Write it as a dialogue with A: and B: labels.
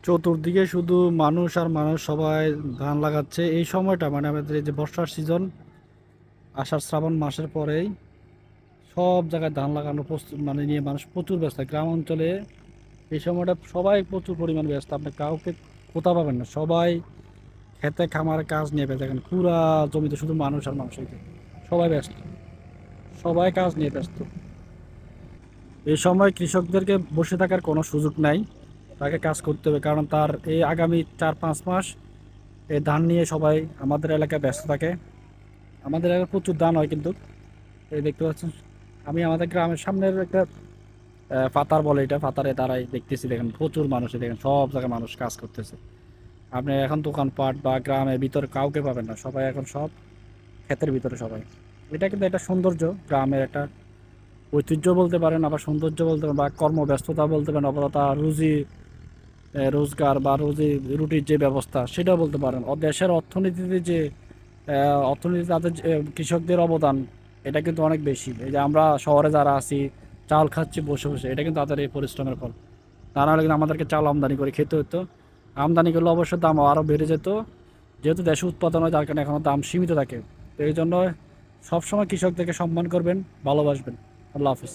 A: চতুর্দিকে শুধু মানুষ আর মানুষ, সবাই ধান লাগাচ্ছে এই সময়টা, মানে আমাদের এই যে বর্ষার সিজন, আষাঢ় শ্রাবণ মাসের পরেই সব জায়গায় ধান লাগানোর প্রস্তুত মানে নিয়ে মানুষ প্রচুর ব্যস্ত। গ্রাম অঞ্চলে এই সময়টা সবাই প্রচুর পরিমাণ ব্যস্ত, আপনি কাউকে কোথাও পাবেন না, সবাই খেতে খামারে কাজ নিয়ে ব্যস্ত। দেখেন পুরা জমিতে শুধু মানুষ আর মানুষ, এই যে সবাই ব্যস্ত, সবাই কাজ নিয়ে ব্যস্ত। এই সময় কৃষকদেরকে বসে থাকার কোনো সুযোগ নাই, তাকে কাজ করতে হবে, কারণ তার এই আগামী 4-5 মাস এই ধান নিয়ে সবাই আমাদের এলাকায় ব্যস্ত থাকে। আমাদের এলাকায় প্রচুর ধান হয় কিন্তু, এই দেখতে পাচ্ছেন আমি আমাদের গ্রামের সামনের একটা পাতার বলে, এটা পাতারে দাঁড়াই দেখতেছি, দেখেন প্রচুর মানুষ, দেখেন সব জায়গায় মানুষ কাজ করতেছে। আপনি এখন দোকানপাট বা গ্রামের ভিতরে কাউকে পাবেন না, সবাই এখন সব ক্ষেতের ভিতরে সবাই। এটা কিন্তু একটা সৌন্দর্য, গ্রামের একটা ঐতিহ্য বলতে পারেন, আবার সৌন্দর্য বলতে পারেন, বা কর্মব্যস্ততা বলতে পারেন, অপরতা রুজি রোজগার বা রুটির যে ব্যবস্থা সেটাও বলতে পারেন। দেশের অর্থনীতিতে যে অর্থনীতি, তাদের কৃষকদের অবদান এটা কিন্তু অনেক বেশি। এই যে আমরা শহরে যারা আছি, চাল খাচ্ছি বসে বসে, এটা কিন্তু তাদের এই পরিশ্রমের ফল। তা নাহলে কিন্তু আমাদেরকে চাল আমদানি করে খেতে হতো, আমদানি করলে অবশ্যই দাম আরও বেড়ে যেত। যেহেতু দেশে উৎপাদন হয়, যার কারণে এখনও দাম সীমিত থাকে। তো এই জন্য সবসময় কৃষকদেরকে সম্মান করবেন, ভালোবাসবেন। আল্লাহ হাফিজ।